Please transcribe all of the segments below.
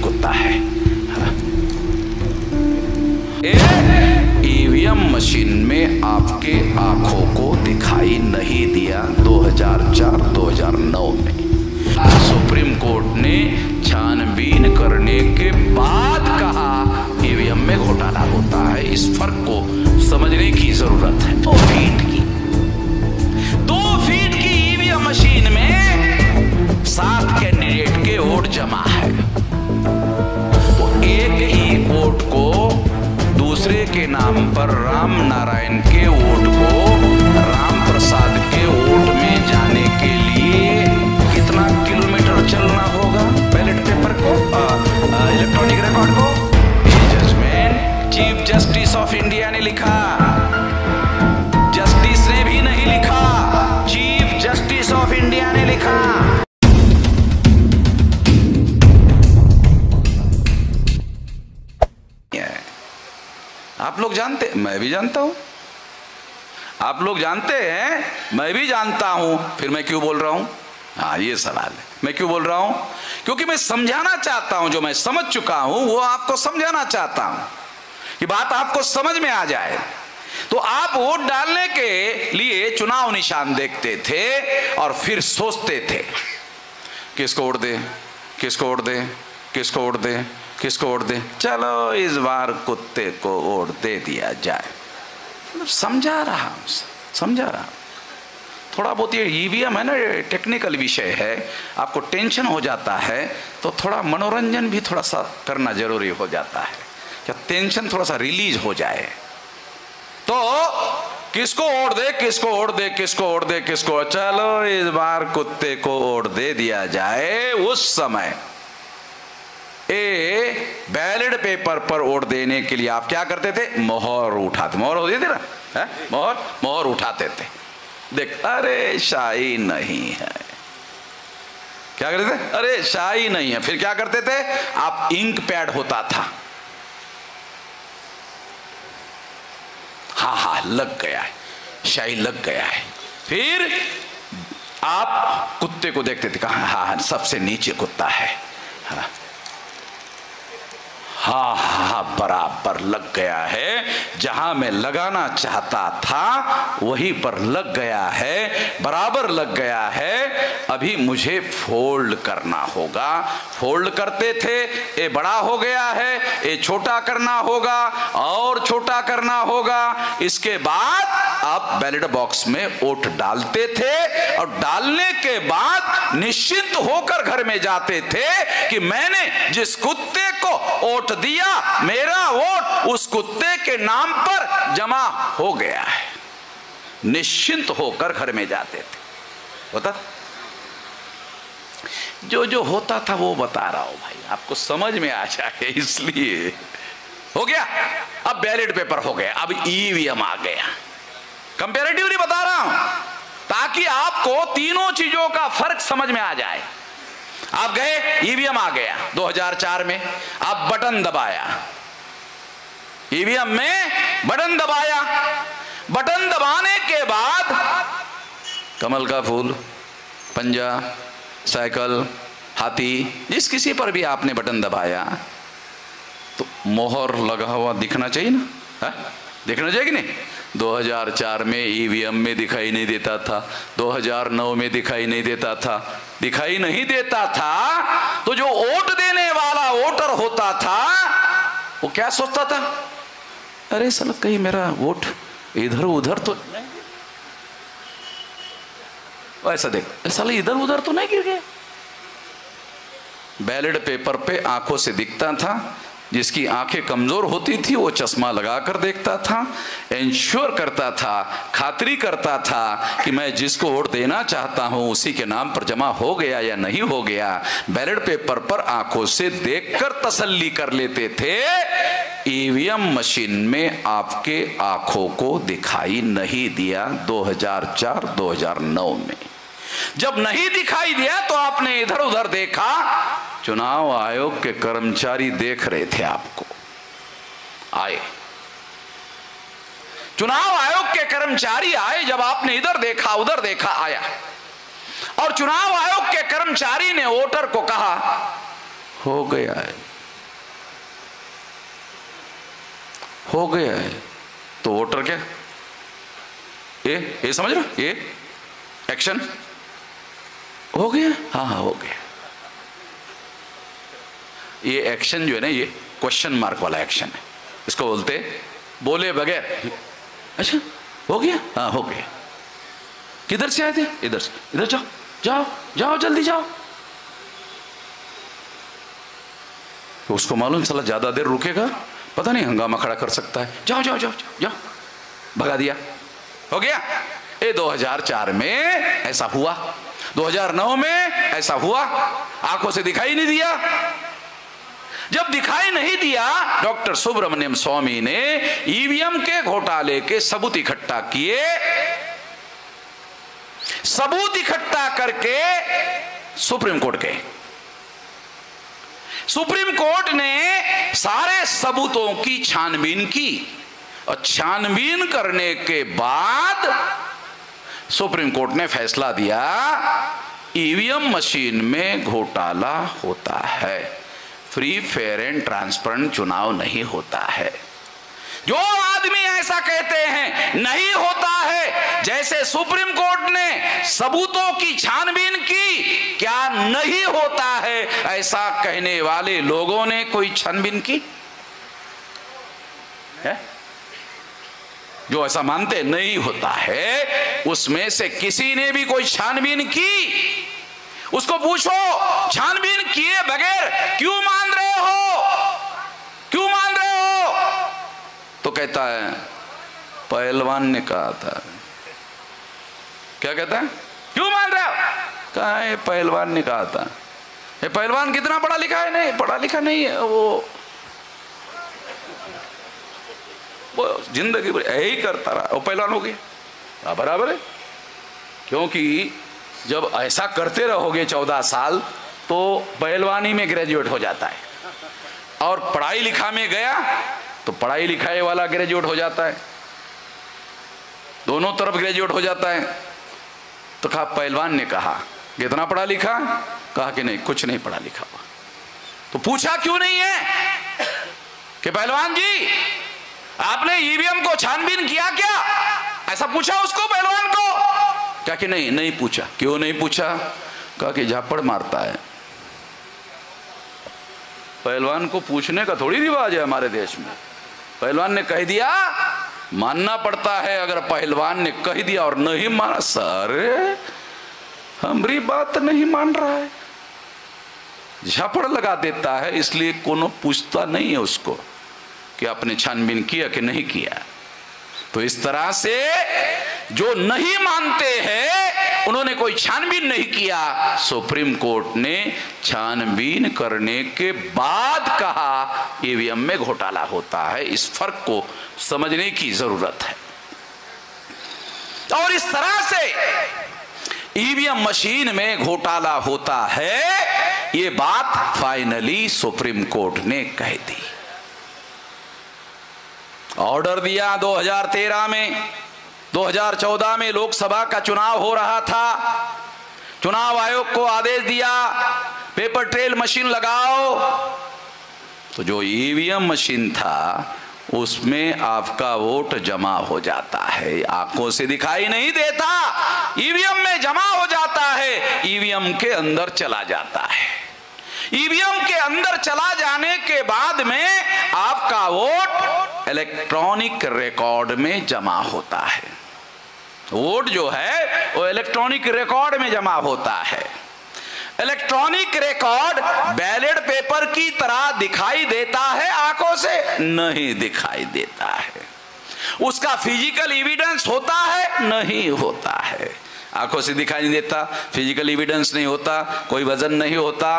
कुत्ता है। EVM machine में आपके आंखों को दिखाई नहीं दिया 2004-2009 में। सुप्रीम कोर्ट ने छानबीन करने के बाद कहा ईवीएम में घोटाला होता है। इस फर्क को समझने की जरूरत है। 2 फीट की ईवीएम मशीन में 7 कैंडिडेट के वोट जमा है, तो एक ही वोट को दूसरे के नाम पर राम नारायण के वोट को राम प्रसाद के वोट में जाने के लिए कितना किलोमीटर चलना होगा बैलेट पेपर को, इलेक्ट्रॉनिक रिकॉर्ड को। ये judgment chief justice of India ने लिखा, जस्टिस ने भी नहीं लिखा, चीफ जस्टिस ऑफ इंडिया ने लिखा। आप लोग जानते, मैं भी जानता हूं, आप लोग जानते हैं, मैं भी जानता हूं, फिर मैं क्यों बोल रहा हूं? हाँ, ये सवाल है। मैं क्यों बोल रहा हूं? क्योंकि मैं समझाना चाहता हूं, जो मैं समझ चुका हूं वो आपको समझाना चाहता हूं कि बात आपको समझ में आ जाए। तो आप वोट डालने के लिए चुनाव निशान देखते थे और फिर सोचते थे किसको वोट दे, किसको वोट दे, किसको वोट दे, किसको वोट दे, चलो इस बार कुत्ते को वोट दे दिया जाए। समझा रहा हूं, समझा रहा हूं। थोड़ा बहुत ये ईवीएम है ना, टेक्निकल विषय है, आपको टेंशन हो जाता है, तो थोड़ा मनोरंजन भी थोड़ा सा करना जरूरी हो जाता है, क्या टेंशन थोड़ा सा रिलीज हो जाए। तो किसको वोट दे, किसको वोट दे, किसको वोट दे, किसको, चलो इस बार कुत्ते को वोट दे दिया जाए। उस समय बैलेट पेपर पर वोट देने के लिए आप क्या करते थे? मोहर उठाते, मोहर होती थी ना, मोहर उठाते थे। देख, अरे शाही नहीं है, क्या करते थे? अरे शाही नहीं है। फिर क्या करते थे आप? इंक पैड होता था, हाँ लग गया है, शाही लग गया है। फिर आप कुत्ते को देखते थे, कहा हाँ सबसे नीचे कुत्ता है, हाँ बराबर लग गया है, जहां मैं लगाना चाहता था वहीं पर लग गया है, बराबर लग गया है। अभी मुझे फोल्ड करना होगा। फोल्ड करते थे, ये बड़ा हो गया है, ये छोटा करना होगा और छोटा करना होगा। इसके बाद आप बैलेट बॉक्स में वोट डालते थे और डालने के बाद निश्चिंत होकर घर में जाते थे कि मैंने जिस कुत्ते को वोट दिया, मेरा वोट उस कुत्ते के नाम पर जमा हो गया है। निश्चिंत होकर घर में जाते थे। होता था? जो होता था वो बता रहा हूं भाई, आपको समझ में आ जाए, इसलिए हो गया। अब बैलेट पेपर हो गया, अब ईवीएम आ गया। कंपैरेटिवली बता रहा हूं ताकि आपको तीनों चीजों का फर्क समझ में आ जाए। आप गए, ईवीएम आ गया 2004 में, आप बटन दबाया, ईवीएम में बटन दबाया, बटन दबाने के बाद कमल का फूल, पंजा, साइकिल, हाथी, जिस किसी पर भी आपने बटन दबाया तो मोहर लगा हुआ दिखना चाहिए ना, है? दिखना चाहिए कि नहीं? 2004 में ईवीएम में दिखाई नहीं देता था, 2009 में दिखाई नहीं देता था, दिखाई नहीं देता था। तो जो वोट देने वाला वोटर होता था वो क्या सोचता था? अरे साला कहीं मेरा वोट इधर उधर तो नहीं, ऐसा देख, साला इधर उधर तो नहीं गिर गया। बैलेट पेपर पे आंखों से दिखता था, जिसकी आंखें कमजोर होती थी वो चश्मा लगाकर देखता था, इंश्योर करता था, खातरी करता था कि मैं जिसको वोट देना चाहता हूं उसी के नाम पर जमा हो गया या नहीं हो गया। बैलेट पेपर पर आंखों से देखकर तसल्ली कर लेते थे। ईवीएम मशीन में आपके आंखों को दिखाई नहीं दिया 2004-2009 में। जब नहीं दिखाई दिया तो आपने इधर उधर देखा, चुनाव आयोग के कर्मचारी देख रहे थे आपको, आए, चुनाव आयोग के कर्मचारी आए। जब आपने इधर देखा उधर देखा, आया, और चुनाव आयोग के कर्मचारी ने वोटर को कहा हो गया है, हो गया है। तो वोटर क्या, ये समझ रहे हो, ये एक्शन हो गया। हाँ हाँ हो गया। ये एक्शन जो है ना, ये क्वेश्चन मार्क वाला एक्शन है, इसको बोलते बोले बगैर। अच्छा हो गया, हाँ हो गया। किधर से आए थे, इधर से, इधर जाओ जाओ जाओ जल्दी जाओ। तो उसको मालूम साला ज्यादा देर रुकेगा, पता नहीं हंगामा खड़ा कर सकता है, जाओ जाओ जाओ जाओ, भगा दिया, हो गया। ये 2004 में ऐसा हुआ, 2009 में ऐसा हुआ, आंखों से दिखाई नहीं दिया। जब दिखाई नहीं दिया, डॉक्टर सुब्रमण्यम स्वामी ने ईवीएम के घोटाले के सबूत इकट्ठा किए। सबूत इकट्ठा करके सुप्रीम कोर्ट गए। सुप्रीम कोर्ट ने सारे सबूतों की छानबीन की और छानबीन करने के बाद सुप्रीम कोर्ट ने फैसला दिया, ईवीएम मशीन में घोटाला होता है, फ्री फेयर एंड ट्रांसपेरेंट चुनाव नहीं होता है। जो आदमी ऐसा कहते हैं नहीं होता है, जैसे सुप्रीम कोर्ट ने सबूतों की छानबीन की, क्या नहीं होता है ऐसा कहने वाले लोगों ने कोई छानबीन की है? जो ऐसा मानते नहीं होता है, उसमें से किसी ने भी कोई छानबीन की? उसको पूछो, छानबीन किए बगैर क्यों मान रहे हो, क्यों मान रहे हो? तो कहता है पहलवान ने कहा था। क्या कहता है, क्यों मान रहे हो? कहा है पहलवान ने कहा था। ये पहलवान कितना पढ़ा लिखा है? नहीं पढ़ा लिखा नहीं है, वो जिंदगी भर यही करता रहा, वो पहलवान हो गया। बराबर है, क्योंकि जब ऐसा करते रहोगे 14 साल तो पहलवानी में ग्रेजुएट हो जाता है, और पढ़ाई लिखा में गया तो पढ़ाई लिखाई वाला ग्रेजुएट हो जाता है, दोनों तरफ ग्रेजुएट हो जाता है। तो कहा, पहलवान ने कहा कितना पढ़ा लिखा? कहा कि नहीं कुछ नहीं पढ़ा लिखा हुआ। तो पूछा क्यों नहीं है कि पहलवान जी आपने ईवीएम को छानबीन किया क्या? ऐसा पूछा उसको, पहलवान को? क्या कि नहीं नहीं पूछा। क्यों नहीं पूछा? कहा कि झापड़ मारता है। पहलवान को पूछने का थोड़ी रिवाज है हमारे देश में। पहलवान ने कह दिया, मानना पड़ता है। अगर पहलवान ने कह दिया और नहीं माना, सारे हमारी बात नहीं मान रहा है, झापड़ लगा देता है। इसलिए कोनो पूछता नहीं है उसको कि आपने छानबीन किया कि नहीं किया। तो इस तरह से जो नहीं मानते हैं उन्होंने कोई छानबीन नहीं किया। सुप्रीम कोर्ट ने छानबीन करने के बाद कहा ईवीएम में घोटाला होता है। इस फर्क को समझने की जरूरत है। और इस तरह से ईवीएम मशीन में घोटाला होता है, ये बात फाइनली सुप्रीम कोर्ट ने कह दी। ऑर्डर दिया 2013 में। 2014 में लोकसभा का चुनाव हो रहा था। चुनाव आयोग को आदेश दिया पेपर ट्रेल मशीन लगाओ। तो जो ईवीएम मशीन था उसमें आपका वोट जमा हो जाता है, आंखों से दिखाई नहीं देता, ईवीएम में जमा हो जाता है, ईवीएम के अंदर चला जाता है। ईवीएम के अंदर चला जाने के बाद में आपका वोट इलेक्ट्रॉनिक रिकॉर्ड में जमा होता है। वोट जो है वो इलेक्ट्रॉनिक रिकॉर्ड में जमा होता है। इलेक्ट्रॉनिक रिकॉर्ड बैलेट पेपर की तरह दिखाई देता है? आंखों से नहीं दिखाई देता है। उसका फिजिकल एविडेंस होता है? नहीं होता है। आंखों से दिखाई नहीं देता, फिजिकल एविडेंस नहीं होता, कोई वजन नहीं होता,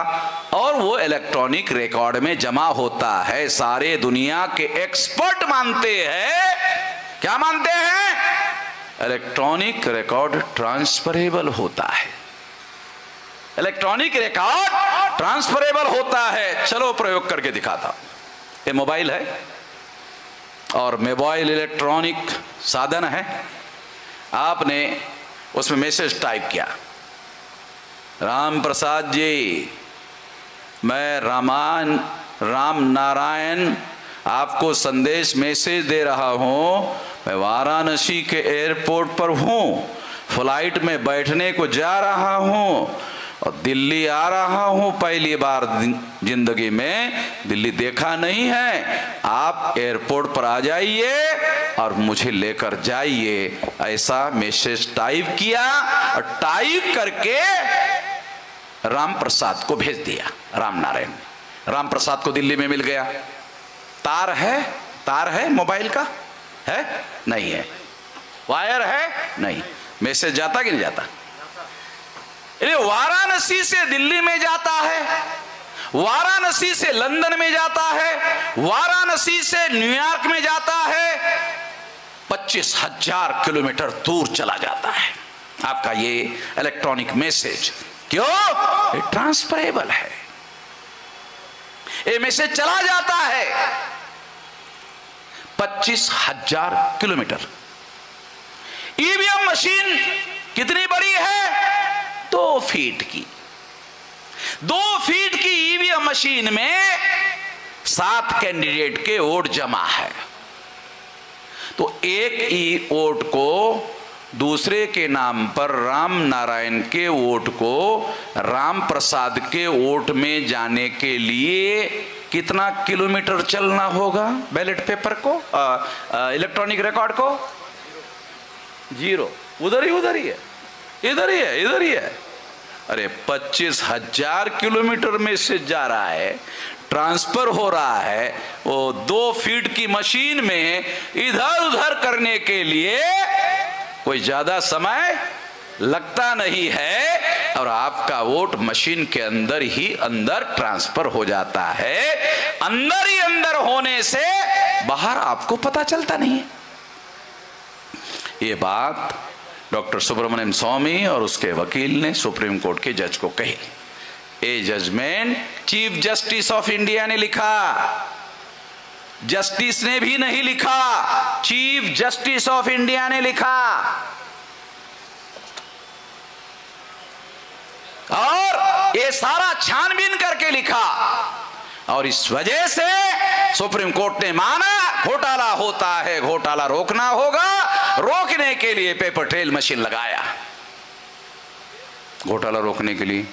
और वो इलेक्ट्रॉनिक रिकॉर्ड में जमा होता है। सारे दुनिया के एक्सपर्ट मानते हैं, क्या मानते हैं? इलेक्ट्रॉनिक रिकॉर्ड ट्रांसफरेबल होता है। इलेक्ट्रॉनिक रिकॉर्ड ट्रांसफरेबल होता है। चलो प्रयोग करके दिखाता हूं। ये मोबाइल है और मोबाइल इलेक्ट्रॉनिक साधन है। आपने उसमें मैसेज टाइप किया, राम प्रसाद जी, मैं राम नारायण आपको संदेश मैसेज दे रहा हूं। मैं वाराणसी के एयरपोर्ट पर हूं, फ्लाइट में बैठने को जा रहा हूं और दिल्ली आ रहा हूं। पहली बार जिंदगी में दिल्ली देखा नहीं है। आप एयरपोर्ट पर आ जाइए और मुझे लेकर जाइए। ऐसा मैसेज टाइप किया और टाइप करके राम प्रसाद को भेज दिया। राम नारायण राम प्रसाद को दिल्ली में मिल गया। तार है मोबाइल का? है? नहीं है। वायर है? नहीं। मैसेज जाता कि नहीं जाता? वाराणसी से दिल्ली में जाता है, वाराणसी से लंदन में जाता है, वाराणसी से न्यूयॉर्क में जाता है। 25,000 किलोमीटर दूर चला जाता है आपका ये इलेक्ट्रॉनिक मैसेज। क्यों? ये ट्रांसफरेबल है। ये मैसेज चला जाता है 25,000 किलोमीटर। ईवीएम मशीन कितनी बड़ी है? 2 फीट की। 2 फीट की ईवीएम मशीन में 7 कैंडिडेट के वोट जमा है। तो एक वोट को दूसरे के नाम पर राम नारायण के वोट को राम प्रसाद के वोट में जाने के लिए कितना किलोमीटर चलना होगा? बैलेट पेपर को, इलेक्ट्रॉनिक रिकॉर्ड को? 0। उधर ही है, इधर ही है। अरे 25,000 किलोमीटर में से जा रहा है, ट्रांसफर हो रहा है। वो 2 फीट की मशीन में इधर उधर करने के लिए कोई ज्यादा समय लगता नहीं है और आपका वोट मशीन के अंदर ही अंदर ट्रांसफर हो जाता है। अंदर ही अंदर होने से बाहर आपको पता चलता नहीं है। ये बात डॉक्टर सुब्रमण्यम स्वामी और उसके वकील ने सुप्रीम कोर्ट के जज को कही। ये judgment chief justice of India ने लिखा, जस्टिस ने भी नहीं लिखा, चीफ जस्टिस ऑफ इंडिया ने लिखा। और ये सारा छानबीन करके लिखा और इस वजह से सुप्रीम कोर्ट ने माना घोटाला होता है, घोटाला रोकना होगा। रोकने के लिए पेपर ट्रेल मशीन लगाया, घोटाला रोकने के लिए।